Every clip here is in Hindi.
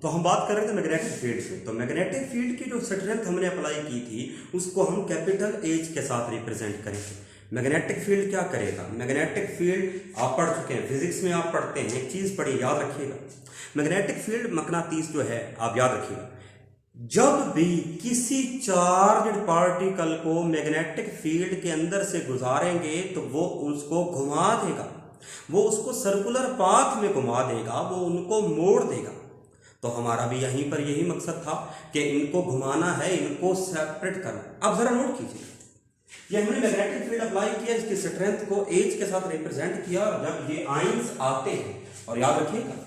तो हम बात कर रहे थे मैग्नेटिक फील्ड से। तो मैग्नेटिक फील्ड की जो स्ट्रेंथ हमने अप्लाई की थी उसको हम कैपिटल एच के साथ रिप्रेजेंट करेंगे। मैग्नेटिक फील्ड क्या करेगा? मैग्नेटिक फील्ड आप पढ़ चुके हैं, फिजिक्स में आप पढ़ते हैं, एक चीज पढ़ी, याद रखिएगा। मैग्नेटिक फील्ड मकनातीस जो है आप याद रखिएगा, जब भी किसी चार्ज्ड पार्टिकल को मैग्नेटिक फील्ड के अंदर से गुजारेंगे तो वो उसको घुमा देगा, वो उसको सर्कुलर पाथ में घुमा देगा, वो उनको मोड़ देगा। तो हमारा भी यहीं पर यही मकसद था कि इनको घुमाना है, इनको सेपरेट करना। अब जरा नोट कीजिए, ये हमने मैग्नेटिक फील्ड अप्लाई किया, इसकी स्ट्रेंथ को एच के साथ रिप्रेजेंट किया। जब ये आइंस आते हैं, और याद रखिएगा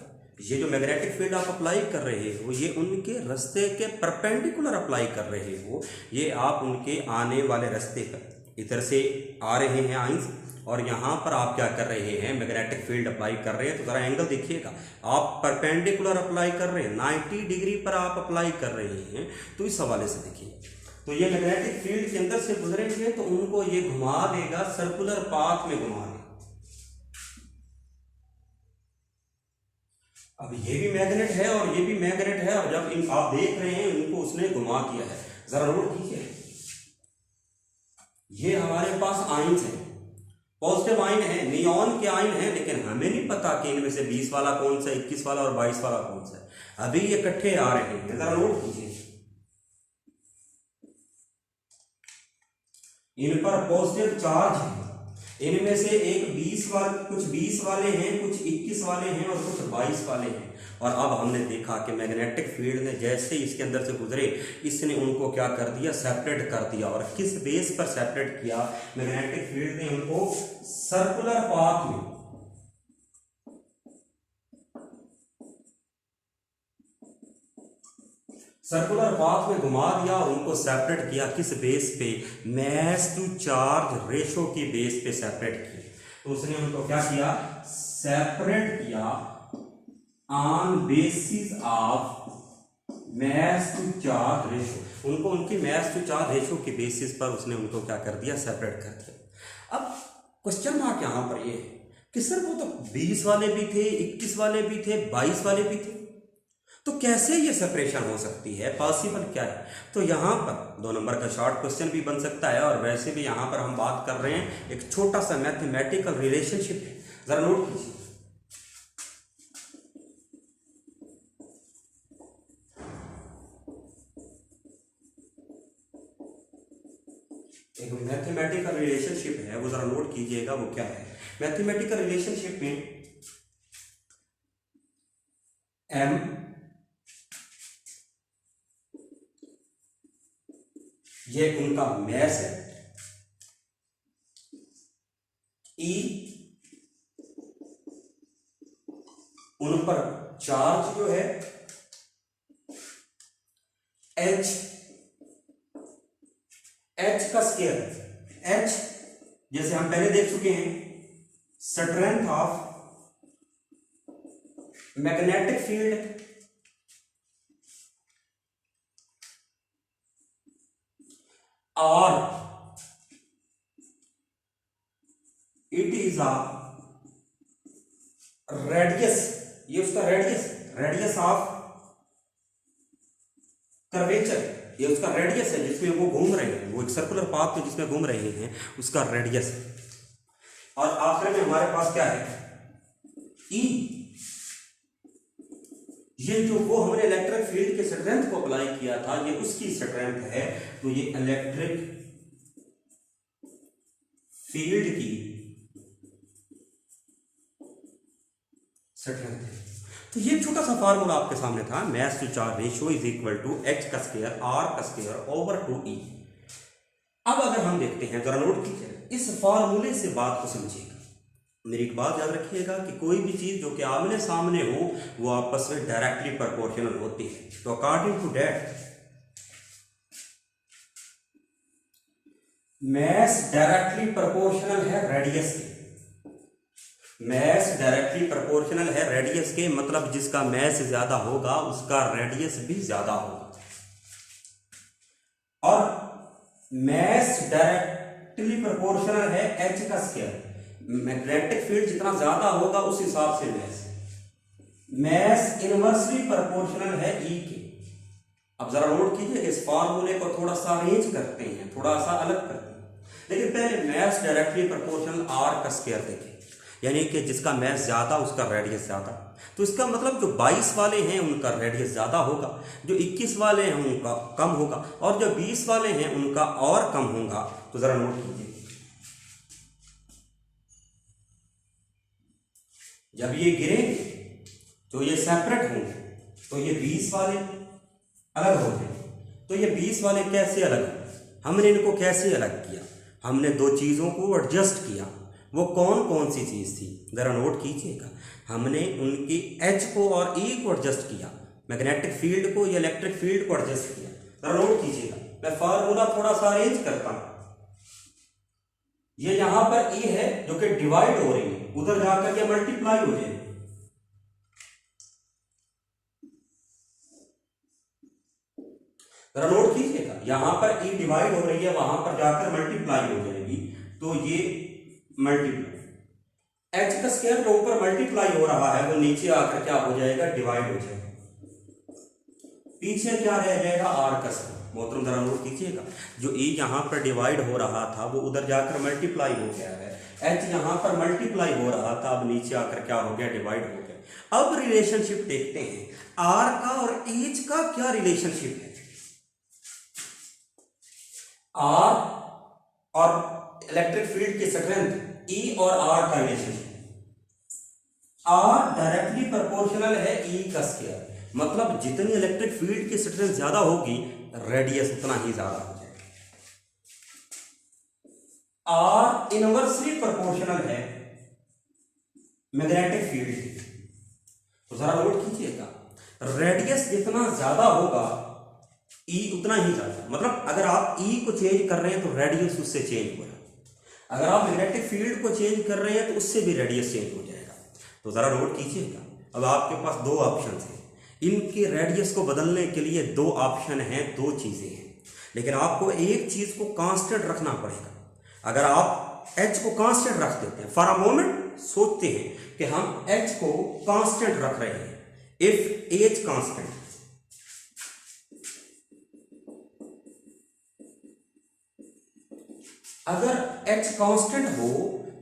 ये जो मैग्नेटिक फील्ड आप अप्लाई कर रहे हो ये उनके रास्ते के परपेंडिकुलर अप्लाई कर रहे हो, ये आप उनके आने वाले रास्ते पर इधर से आ रहे हैं आइंस, और यहाँ पर आप क्या कर रहे हैं? मैग्नेटिक फील्ड अप्लाई कर रहे हैं। तो जरा एंगल देखिएगा, आप परपेंडिकुलर अप्लाई कर रहे हैं, 90 डिग्री पर आप अप्लाई कर रहे हैं। तो इस हवाले से देखिए, तो ये मैग्नेटिक फील्ड के अंदर से गुजरेंगे तो उनको ये घुमा देगा, सर्कुलर पाथ में घुमा देगा। अब ये भी मैग्नेट है और ये भी मैग्नेट है, और जब इन आप देख रहे हैं उनको उसने घुमा किया है। जरा नोट कीजिए, ये हमारे पास आइंस है, पॉजिटिव आयन है, नियॉन के आयन है, लेकिन हमें नहीं पता कि इनमें से 20 वाला कौन सा, 21 वाला और 22 वाला कौन सा है। अभी ये इकट्ठे आ रहे हैं, जरा नोट कीजिए, इन पर पॉजिटिव चार्ज है। इनमें से एक 20 वाले, कुछ 20 वाले हैं, कुछ 21 वाले हैं और कुछ 22 वाले हैं। और अब हमने देखा कि मैग्नेटिक फील्ड ने जैसे इसके अंदर से गुजरे, इसने उनको क्या कर दिया? सेपरेट कर दिया। और किस बेस पर सेपरेट किया? मैग्नेटिक फील्ड ने उनको सर्कुलर पाथ में, सर्कुलर पाथ में घुमा दिया और उनको सेपरेट किया। किस बेस पे? मैस टू चार्ज रेशो की बेस पे सेपरेट किया। तो उसने उनको क्या किया? सेपरेट किया on basis of mass to charge ratio. उनको उनकी मैस टू चार्ज रेशो की बेसिस पर उसने उनको क्या कर दिया? सेपरेट कर दिया। अब क्वेश्चन मार्क यहां पर ये कि सर वो तो 20 वाले भी थे, 21 वाले भी थे, 22 वाले भी थे, तो कैसे ये सेपरेशन हो सकती है? पॉसिबल क्या है? तो यहां पर 2 नंबर का शॉर्ट क्वेश्चन भी बन सकता है, और वैसे भी यहां पर हम बात कर रहे हैं एक छोटा सा मैथमेटिकल रिलेशनशिप है। जरा नोट कीजिए, एक मैथमेटिकल रिलेशनशिप है, वो जरा नोट कीजिएगा, वो क्या है? मैथमेटिकल रिलेशनशिप में एम ये उनका मैस है, ई उन पर चार्ज जो है, एच का स्केयर, एच जैसे हम पहले देख चुके हैं, स्ट्रेंथ ऑफ मैग्नेटिक फील्ड, और इट इज अ रेडियस, ये उसका रेडियस ऑफ कर्वेचर, ये उसका रेडियस है जिसमें वो घूम रहे हैं, वो एक सर्कुलर पाथ में जिसमें घूम रहे हैं, उसका रेडियस। और आखिर में हमारे पास क्या है? ई, ये जो वो हमने इलेक्ट्रिक फील्ड के स्ट्रेंथ को अप्लाई किया था, ये उसकी स्ट्रेंथ है। तो ये इलेक्ट्रिक फील्ड की स्ट्रेंथ है। तो ये छोटा सा फार्मूला आपके सामने था, mass to charge ratio is equal to H का स्क्वायर आर का स्क्वायर ओवर 2e। अब अगर हम देखते हैं, जरा नोट कीजिए, इस फार्मूले से बात को समझिएगा। मेरी एक बात याद रखिएगा कि कोई भी चीज जो कि आमने सामने हो वो आपस में डायरेक्टली प्रोपोर्शनल होती है। तो according to that mass directly proportional है रेडियस के, मैस डायरेक्टली प्रोपोर्शनल है रेडियस के, मतलब जिसका मैस ज्यादा होगा उसका रेडियस भी ज्यादा होगा। और मैस डायरेक्टली प्रोपोर्शनल है एच का स्क्वायर, मैग्नेटिक फील्ड जितना ज्यादा होगा उस हिसाब से मैस। मैस इनवर्सली प्रोपोर्शनल है ई के। अब जरा नोट कीजिए, इस फॉर्मूले को थोड़ा सा अरेंज करते हैं, थोड़ा सा अलग करते हैं। लेकिन पहले मैस डायरेक्टली प्रोपोर्शनल आर का स्क्वायर देखें, यानी कि जिसका मैस ज्यादा उसका रेडियस ज्यादा। तो इसका मतलब जो 22 वाले हैं उनका रेडियस ज्यादा होगा, जो 21 वाले हैं उनका कम होगा, और जो 20 वाले हैं उनका और कम होगा। तो जरा नोट कीजिए, जब ये गिरेंगे तो ये सेपरेट होंगे, तो ये 20 वाले अलग हो गए। तो ये 20 वाले कैसे अलग हुए? हमने इनको कैसे अलग किया? हमने दो चीजों को एडजस्ट किया। वो कौन कौन सी चीज थी, जरा नोट कीजिएगा। हमने उनकी एच को और ई को एडजस्ट किया, मैग्नेटिक फील्ड को या इलेक्ट्रिक फील्ड को एडजस्ट किया। जरा नोट कीजिएगा, मैं फार्मूला थोड़ा सा अरेंज करता हूं। ये यहां पर ई है जो कि डिवाइड हो रही है, उधर जाकर के मल्टीप्लाई हो जाएगी। जरा नोट कीजिएगा, यहां पर ई डिवाइड हो रही है, वहां पर जाकर मल्टीप्लाई हो जाएगी। तो ये मल्टीप्लाई एच का स्क्वायर जो ऊपर मल्टीप्लाई हो रहा है वो नीचे आकर क्या हो जाएगा, डिवाइड हो जाएगा। पीछे क्या रह जाएगा, आर का स्क्वायर। मोहतरम जरा नोट कीजिएगा, जो ई यहां पर डिवाइड हो रहा था वो उधर जाकर मल्टीप्लाई हो गया है, एच यहां पर मल्टीप्लाई हो रहा था, अब नीचे आकर क्या हो गया, डिवाइड हो गया। अब रिलेशनशिप देखते हैं, आर का और एच का क्या रिलेशनशिप है। आर और इलेक्ट्रिक फील्ड की स्ट्रेंथ ई और आर का रिलेशनशिप। आर डायरेक्टली प्रोपोर्शनल है ई का स्क्वायर, मतलब जितनी इलेक्ट्रिक फील्ड की स्ट्रेंथ ज्यादा होगी रेडियस उतना ही ज्यादा हो जाएगा। आर इनवर्सली प्रोपोर्शनल है मैग्नेटिक फील्ड की। तो जरा नोट कीजिएगा, रेडियस जितना ज्यादा होगा ई उतना ही ज्यादा, मतलब अगर आप ई को चेंज कर रहे हैं तो रेडियस उससे चेंज हो रहा है, अगर आप मैग्नेटिक फील्ड को चेंज कर रहे हैं तो उससे भी रेडियस चेंज हो जाएगा। तो जरा नोट कीजिएगा, अब आपके पास दो ऑप्शन हैं, इनके रेडियस को बदलने के लिए दो ऑप्शन हैं, दो चीजें हैं, लेकिन आपको एक चीज को कांस्टेंट रखना पड़ेगा। अगर आप एच को कांस्टेंट रख देते हैं, फॉर अ मोमेंट सोचते हैं कि हम एच को कांस्टेंट रख रहे हैं, इफ एच कांस्टेंट, अगर H कांस्टेंट हो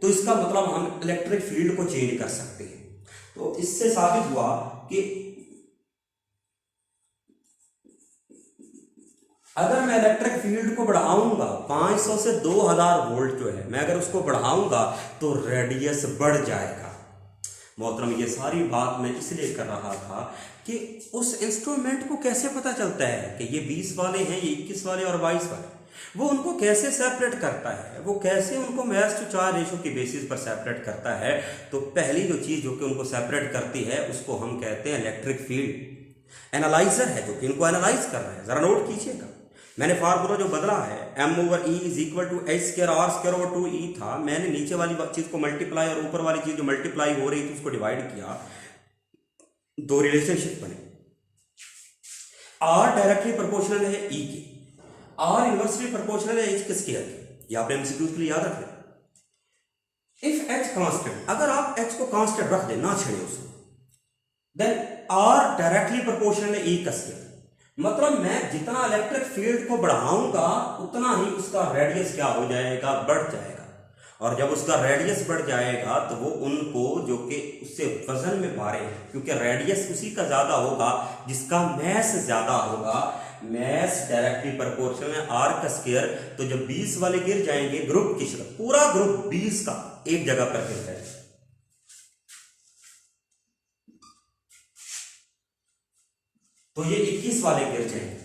तो इसका मतलब हम इलेक्ट्रिक फील्ड को चेंज कर सकते हैं। तो इससे साबित हुआ कि अगर मैं इलेक्ट्रिक फील्ड को बढ़ाऊंगा 500 से 2000 वोल्ट जो है, मैं अगर उसको बढ़ाऊंगा तो रेडियस बढ़ जाएगा। मोहतरम ये सारी बात मैं इसलिए कर रहा था कि उस इंस्ट्रूमेंट को कैसे पता चलता है कि ये 20 वाले हैं, ये 21 वाले और 22 वाले, वो उनको कैसे सेपरेट करता है, वो कैसे उनको मैच टू चार्ज रेशो की बेसिस पर सेपरेट करता है। तो पहली जो चीज जो कि उनको सेपरेट करती है उसको हम कहते हैं इलेक्ट्रिक फील्ड। एनालाइजर है जो कि इनको एनालाइज कर रहा है। जरा नोट कीजिएगा, मैंने फार्मूला जो बदला है m/e is equal to h square r square over 2e था, मैंने नीचे वाली चीज को मल्टीप्लाई और ऊपर वाली चीज जो मल्टीप्लाई हो रही थी उसको डिवाइड किया, दो रिलेशनशिप बने। r डायरेक्टली प्रोपोर्शनल है e के, r इनवर्सली प्रोपोर्शनल है h के स्क्वायर के। ये आप एमसीक्यू के लिए याद रख लें। इफ h कांस्टेंट, अगर आप h को कांस्टेंट रख दें, ना छेड़े उसको, देन r डायरेक्टली प्रोपोर्शनल है e का स्क्वायर, मतलब मैं जितना इलेक्ट्रिक फील्ड को बढ़ाऊंगा उतना ही उसका रेडियस क्या हो जाएगा, बढ़ जाएगा। और जब उसका रेडियस बढ़ जाएगा तो वो उनको जो कि उससे वजन में भारे हैं, क्योंकि रेडियस उसी का ज्यादा होगा जिसका मैस ज्यादा होगा। मैस डायरेक्टली प्रोपोर्शनल है आर का स्क्वायर। तो जब 20 वाले गिर जाएंगे ग्रुप की शक्ल, पूरा ग्रुप 20 का एक जगह पर गिर जाएगा, तो ये 21 वाले गिर जाएंगे।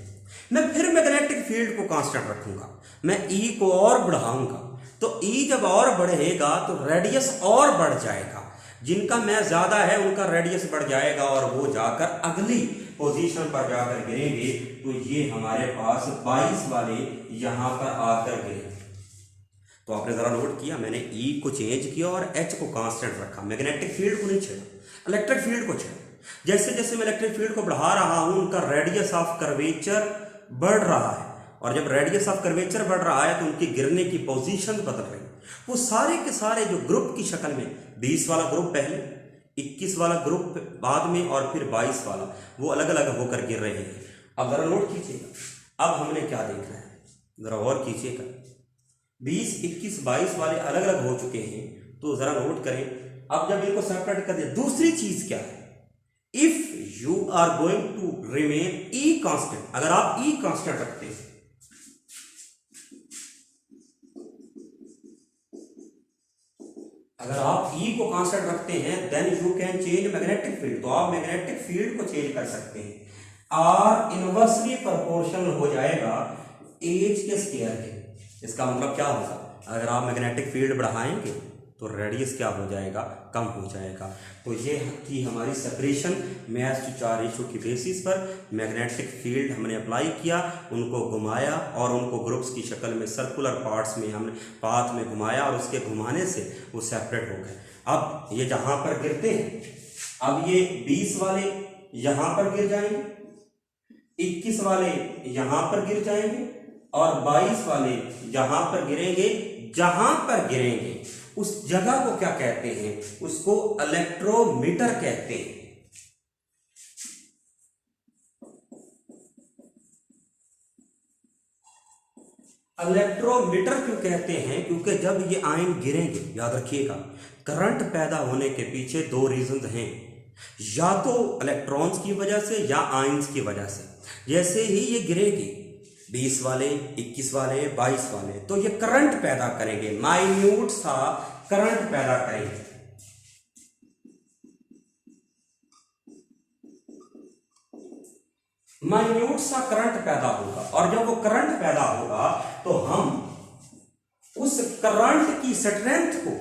मैं फिर मैग्नेटिक फील्ड को कांस्टेंट रखूंगा, मैं ई को और बढ़ाऊंगा, तो ई जब और बढ़ेगा तो रेडियस और बढ़ जाएगा। जिनका मैस ज्यादा है उनका रेडियस बढ़ जाएगा और वो जाकर अगली पोजीशन पर जाकर गिरेंगे। तो ये हमारे पास 22 वाले यहां पर आकर गिरे। तो आपने जरा नोट किया, मैंने ई को चेंज किया और एच को कांस्टेंट रखा, मैग्नेटिक फील्ड को नहीं छेड़ा, इलेक्ट्रिक फील्ड को छेड़ा। जैसे जैसे मैं इलेक्ट्रिक फील्ड को बढ़ा रहा हूं उनका रेडियस ऑफ कर्वेचर बढ़ रहा है, और जब रेडियस ऑफ कर्वेचर बढ़ रहा है तो उनकी गिरने की पोजीशन बदल रही है। वो सारे के सारे जो ग्रुप की शक्ल में 20 वाला ग्रुप पहले, 21 वाला ग्रुप बाद में और फिर 22 वाला, वो अलग अलग होकर गिर रहे हैं। अब जरा नोट कीजिएगा, अब हमने क्या देखना है, जरा और कीजिएगा। 20, 21, 22 वाले अलग अलग हो चुके हैं, तो जरा नोट करें। अब जब इनको सेपरेट कर दिया, दूसरी चीज क्या है, if you are going to remain E constant, अगर आप ई कांस्टेंट रखते हैं, अगर आप ई को कांस्टेंट रखते हैं, then you can change magnetic field, तो आप मैग्नेटिक फील्ड को चेंज कर सकते हैं। आर इनवर्सली प्रोपोर्शनल हो जाएगा एज के स्क्वायर के। इसका मतलब क्या होगा, अगर आप मैग्नेटिक फील्ड बढ़ाएंगे तो रेडियस क्या हो जाएगा, कम हो जाएगा। तो ये थी हमारी सेपरेशन मैच टू चार रेशो की बेसिस पर। मैग्नेटिक फील्ड हमने अप्लाई किया, उनको घुमाया और उनको ग्रुप्स की शक्ल में सर्कुलर पार्ट्स में हमने पाथ में घुमाया और उसके घुमाने से वो सेपरेट हो गए। अब ये जहां पर गिरते हैं, अब ये 20 वाले यहां पर गिर जाएंगे, 21 वाले यहां पर गिर जाएंगे और 22 वाले यहां पर गिरेंगे। जहां पर गिरेंगे उस जगह को क्या कहते हैं, उसको इलेक्ट्रोमीटर कहते हैं। इलेक्ट्रोमीटर क्यों कहते हैं, क्योंकि जब ये आयन गिरेंगे, याद रखिएगा, करंट पैदा होने के पीछे दो रीजन हैं, या तो इलेक्ट्रॉन्स की वजह से या आयन्स की वजह से। जैसे ही ये गिरेंगे 20 वाले, 21 वाले, 22 वाले, तो ये करंट पैदा करेंगे, माइन्यूट सा करंट पैदा करेंगे। माइन्यूट सा करंट पैदा होगा, और जब वो करंट पैदा होगा तो हम उस करंट की स्ट्रेंथ को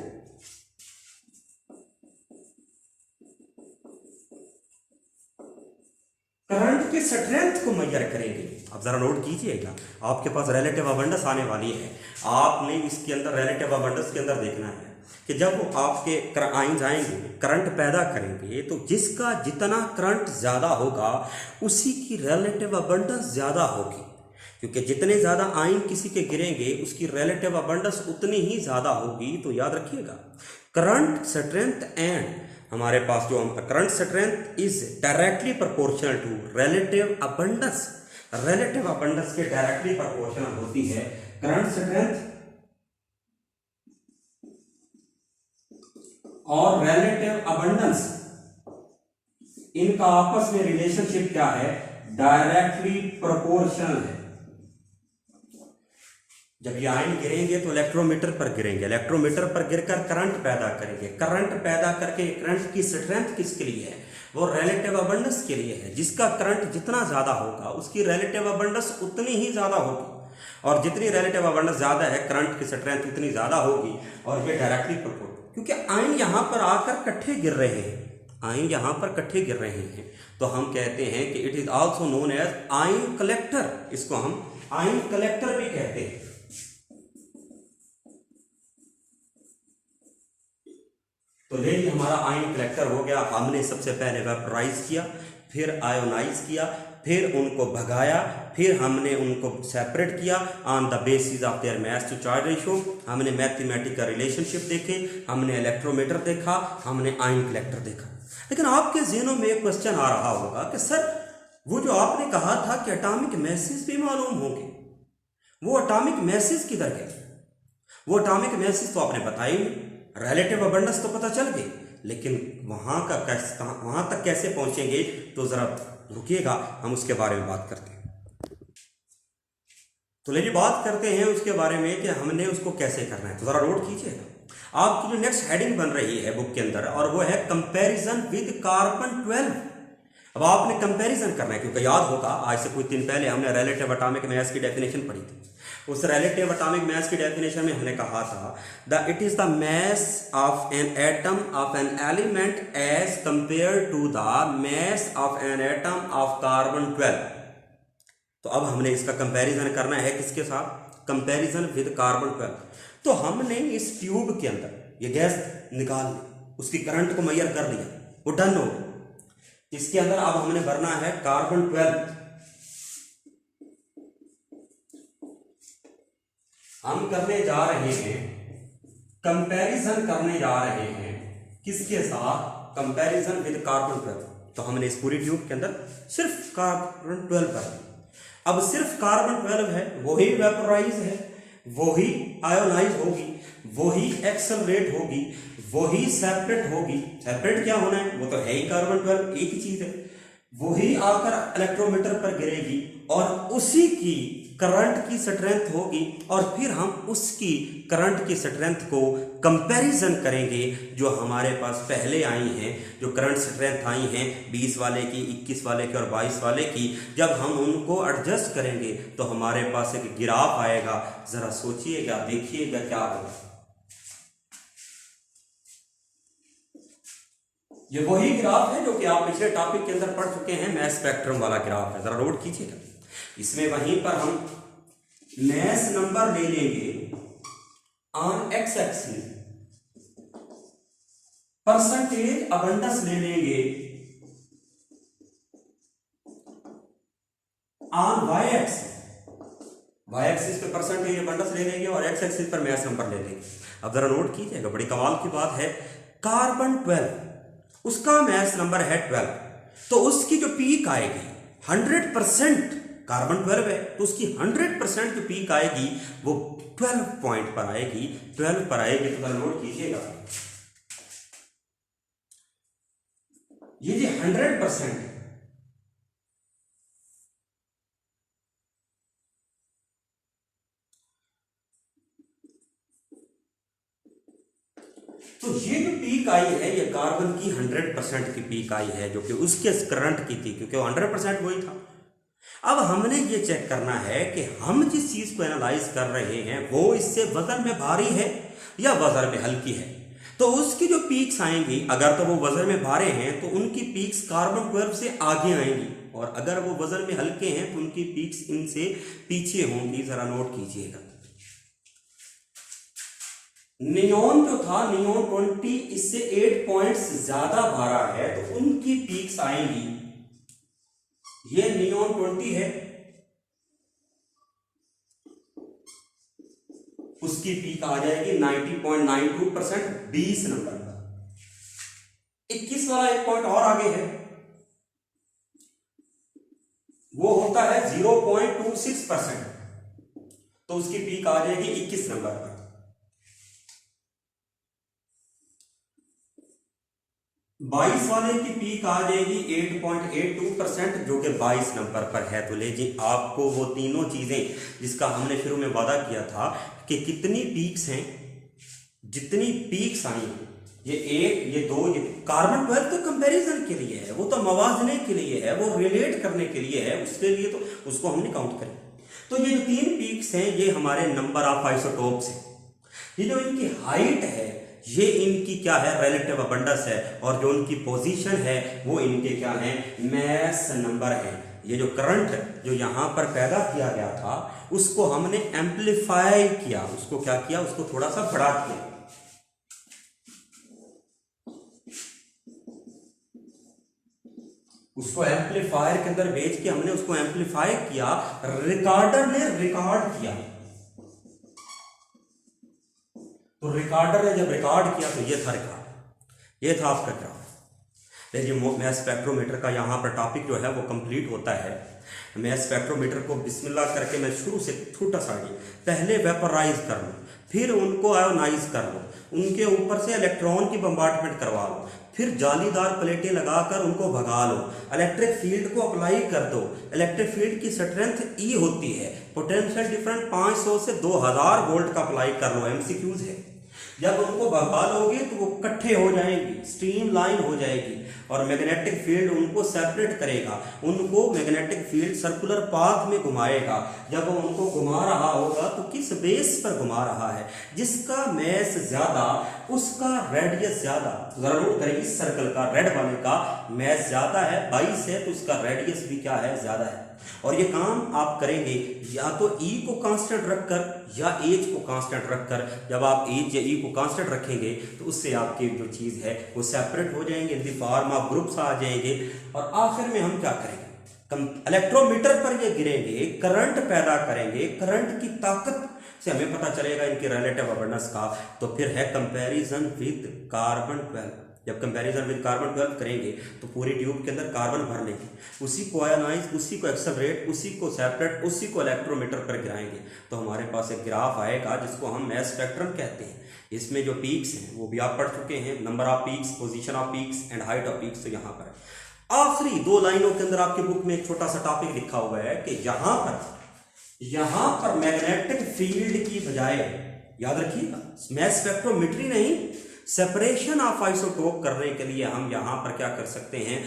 मेजर करेंगे। अब जरा नोट कीजिएगा, आपके पास रिलेटिव अबंडेंस आने वाली है, आपने इसके अंदर रिलेटिव अबंडेंस के अंदर देखना है कि जब वो आपके आयंस आएंगे, करंट पैदा करेंगे, तो जिसका जितना करंट ज्यादा होगा उसी की रिलेटिव अबंडेंस ज्यादा होगी, क्योंकि जितने ज्यादा आयन किसी के गिरेंगे उसकी रिलेटिव अबंडेंस उतनी ही ज्यादा होगी। तो याद रखिएगा, करंट स्ट्रेंथ एंड हमारे पास जो current strength is directly proportional to relative abundance. Relative abundance के डायरेक्टली प्रोपोर्शनल होती है करंट स्ट्रेंथ और रिलेटिव अबंडेंस। इनका आपस में रिलेशनशिप क्या है, डायरेक्टली प्रोपोर्शनल है। जब ये आयन गिरेंगे तो इलेक्ट्रोमीटर पर गिरेंगे, इलेक्ट्रोमीटर पर गिरकर करंट पैदा करेंगे, करंट पैदा करके करंट की स्ट्रेंथ किसके लिए है, वो रिलेटिव अबंडेंस के लिए है। जिसका करंट जितना ज्यादा होगा उसकी रिलेटिव अबंडेंस उतनी ही ज्यादा होगी, और जितनी रिलेटिव अबंडेंस ज्यादा है करंट की स्ट्रेंथ उतनी ज्यादा होगी, और ये डायरेक्टली प्रोपोर्शनल, क्योंकि आयन यहां पर आकर इकट्ठे गिर रहे हैं, आयन यहां पर इकट्ठे गिर रहे हैं। तो हम कहते हैं कि it is also known as ion collector, इसको हम आयन कलेक्टर भी कहते हैं। तो ले ली हमारा आयन कलेक्टर हो गया। हमने सबसे पहले वेपराइज किया, फिर आयोनाइज किया, फिर उनको भगाया, फिर हमने उनको सेपरेट किया on the basis of their mass to charge ratio. हमने मैथमेटिकल रिलेशनशिप देखे, हमने इलेक्ट्रोमीटर देखा, हमने आयन कलेक्टर देखा। लेकिन आपके ज़हनों में एक क्वेश्चन आ रहा होगा कि सर वो जो आपने कहा था कि एटॉमिक मैसेज भी मालूम होंगे, वो एटॉमिक मैसेज किधर गए? वो एटॉमिक मैसेज तो आपने बताया ही नहीं। रिलेटिव अबंडेंस तो पता चल गई, लेकिन वहां तक कैसे पहुंचेंगे, तो जरा रुकिएगा, हम उसके बारे में बात करते हैं। तो लेकिन बात करते हैं उसके बारे में कि हमने उसको कैसे करना है। तो जरा नोट कीजिएगा, आपकी जो नेक्स्ट हेडिंग बन रही है बुक के अंदर, और वो है कंपैरिजन विद कार्बन 12। अब आपने कंपैरिजन करना है, क्योंकि याद होगा आज से कुछ दिन पहले हमने रिलेटिव एटॉमिक मास की डेफिनेशन पढ़ी थी। उस रिलेटिव एटॉमिक मास की डेफिनेशन में हमने कहा था it is the mass of an atom of an element as compare to the mass of an atom of carbon 12। तो अब हमने इसका कंपैरिजन करना है किसके साथ, कंपैरिजन विद कार्बन 12। तो हमने इस ट्यूब के अंदर ये गैस निकाल ली, उसकी करंट को मेजर कर लिया, वो डन हो गया। इसके अंदर अब हमने भरना है कार्बन 12। हम करने जा रहे हैं, कंपैरिजन करने जा रहे हैं किसके साथ, कंपैरिजन विद कार्बन 12। तो हमने इस पूरी ट्यूब के अंदर सिर्फ कार्बन 12 पर, अब सिर्फ कार्बन 12 है, वही वेपोराइज है, वही आयोनाइज होगी, वही एक्सेलरेट होगी, वही सेपरेट होगी। सेपरेट क्या होना है, वो तो है ही कार्बन 12, एक ही चीज है। वही आकर इलेक्ट्रोमीटर पर गिरेगी और उसी की करंट की स्ट्रेंथ होगी, और फिर हम उसकी करंट की स्ट्रेंथ को कंपैरिजन करेंगे जो हमारे पास पहले आई हैं, जो करंट स्ट्रेंथ आई हैं 20 वाले की, 21 वाले की और 22 वाले की। जब हम उनको एडजस्ट करेंगे तो हमारे पास एक ग्राफ आएगा। जरा सोचिएगा, देखिएगा क्या होगा। ये वही ग्राफ है जो कि आप पिछले टॉपिक के अंदर पढ़ चुके हैं, मैस स्पेक्ट्रम वाला ग्राफ है। जरा नोट कीजिएगा। इसमें वहीं पर हम मैस नंबर ले लेंगे on X axis, percentage abundance ले लेंगे on Y axis. Y axis पे परसेंटेज अबंडस ले लेंगे और एक्स एक्सिस पर मैस नंबर ले लेंगे। अब जरा नोट कीजिएगा, बड़ी कमाल की बात है। कार्बन 12, उसका मैस नंबर है 12, तो उसकी जो पीक आएगी 100%, कार्बन 12 है तो उसकी 100% जो पीक आएगी वो 12 पॉइंट पर आएगी, 12 पर आएगी। तो जरा नोट कीजिएगा, ये जी 100% है, तो ये जो पीक आई है ये कार्बन की 100% की पीक आई है, जो कि उसके करंट की थी, क्योंकि वो 100% वही था। अब हमने ये चेक करना है कि हम जिस चीज को एनालाइज कर रहे हैं वो इससे वजन में भारी है या वजन में हल्की है। तो उसकी जो पीक्स आएंगी, अगर तो वो वजन में भारे हैं तो उनकी पीक्स कार्बन 12 से आगे आएंगी, और अगर वो वजन में हल्के हैं तो उनकी पीक्स इनसे पीछे होंगी। जरा नोट कीजिएगा, नियोन जो था, नियोन 20 इससे 8 पॉइंट्स ज्यादा भारा है, तो उनकी पीक्स आएंगी, ये नियोन 20 है, उसकी पीक आ जाएगी 90.92%, 20 नंबर पर। 21 वाला एक पॉइंट और आगे है, वो होता है 0.26%, तो उसकी पीक आ जाएगी 21 नंबर पर। 22 वाले की पीक आ जाएगी 8.82%, जो कि 22 नंबर पर है। तो लीजिए, आपको वो तीनों चीजें जिसका हमने शुरू में वादा किया था कि कितनी पीक्स हैं, जितनी पीक्स आई हैं, ये 1, ये 2, ये कार्बन 12 तो कंपैरिजन के लिए है, वो तो मवाजने के लिए है, वो रिलेट करने के लिए है, उसके लिए तो उसको हमने काउंट करें। तो ये जो 3 पीक्स हैं ये हमारे नंबर ऑफ आइसोटोप्स हैं। ये जो इनकी हाइट है ये इनकी क्या है, रिलेटिव अबंडस है, और जो उनकी पोजीशन है वो इनके क्या है, मैस नंबर है। ये जो करंट जो यहां पर पैदा किया गया था उसको हमने एम्पलीफाई किया, उसको क्या किया, उसको थोड़ा सा बढ़ा दिया। उसको एम्पलीफायर के अंदर भेज के हमने उसको एम्पलीफाई किया, रिकॉर्डर ने रिकॉर्ड किया। तो रिकॉर्डर ने जब रिकॉर्ड किया तो ये था रिकॉर्ड, ये था आपका ग्राफ। देखिए, मैस स्पेक्ट्रोमीटर का यहाँ पर टॉपिक जो है वो कंप्लीट होता है। मैस स्पेक्ट्रोमीटर को बिस्मिल्लाह करके मैं शुरू से छोटा सा पहले वेपराइज कर लो, फिर उनको आयोनाइज कर लो, उनके ऊपर से इलेक्ट्रॉन की बम्बार्टमेंट करवा लो, फिर जालीदार प्लेटें लगाकर उनको भगा लो, इलेक्ट्रिक फील्ड को अप्लाई कर दो। इलेक्ट्रिक फील्ड की स्ट्रेंथ ई होती है, पोटेंशियल डिफरेंस 500 से 2000 वोल्ट का अप्लाई कर लो, एमसीक्यूज है। जब उनको भगा लोगे तो वो इकट्ठे हो जाएंगी, स्ट्रीम लाइन हो जाएगी, और मैग्नेटिक फील्ड उनको सेपरेट करेगा, उनको मैग्नेटिक फील्ड सर्कुलर पाथ में घुमाएगा। जब वो उनको घुमा रहा होगा तो किस बेस पर घुमा रहा है, जिसका मैस ज्यादा उसका रेडियस ज्यादा। जरा नोट करें, इस सर्कल का रेड वाले का मैस ज्यादा है, 22 है, तो उसका रेडियस भी क्या है, ज्यादा है। और ये काम आप करेंगे या तो ई को कांस्टेंट रखकर या एच को कांस्टेंट रखकर। जब आप एच या ई को कांस्टेंट रखेंगे तो उससे आपकी जो चीज है वो सेपरेट हो जाएंगे, in the form of groups आ जाएंगे। और आखिर में हम क्या करेंगे, इलेक्ट्रोमीटर पर ये गिरेंगे, करंट पैदा करेंगे, करंट की ताकत से हमें पता चलेगा इनके रिलेटिव अबंडेंस का। तो फिर है कंपैरिजन विद कार्बन 12। जब कंपैरिजन विद कार्बन 12 करेंगे तो पूरी ट्यूब के अंदर कार्बन भर लेंगे, उसी को आयनाइज, उसी को एक्सेलरेट, उसी को सेपरेट, उसी को इलेक्ट्रोमीटर पर गिराएंगे तो हमारे पास एक ग्राफ आएगा जिसको हम मैस स्पेक्ट्रम कहते हैं। इसमें जो पीक्स हैं वो भी आप पढ़ चुके हैं, number of peaks, position of peaks and height of peaks. तो यहाँ पर आखिरी 2 लाइनों के अंदर आपकी बुक में एक छोटा सा टॉपिक लिखा हुआ है कि यहां पर मैग्नेटिक फील्ड की बजाय, याद रखिएगा, मैस स्पेक्ट्रोमेट्री नहीं, सेपरेशन ऑफ आइसोटोप करने के लिए हम यहां पर क्या कर सकते हैं,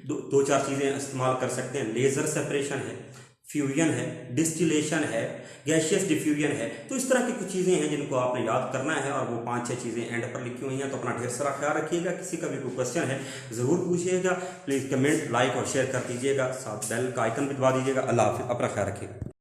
2-4 चीजें इस्तेमाल कर सकते हैं। लेजर सेपरेशन है, फ्यूजन है, डिस्टिलेशन है, गैसियस डिफ्यूजन है। तो इस तरह की कुछ चीजें हैं जिनको आपने याद करना है और वो 5-6 चीजें एंड पर लिखी हुई हैं। तो अपना ढेर सारा ख्याल रखिएगा। किसी का भी कोई क्वेश्चन है जरूर पूछिएगा। प्लीज कमेंट, लाइक और शेयर कर दीजिएगा, साथ बेल का आइकन भी दबा दीजिएगा। अल्लाह हाफिज़, अपना ख्याल रखिएगा।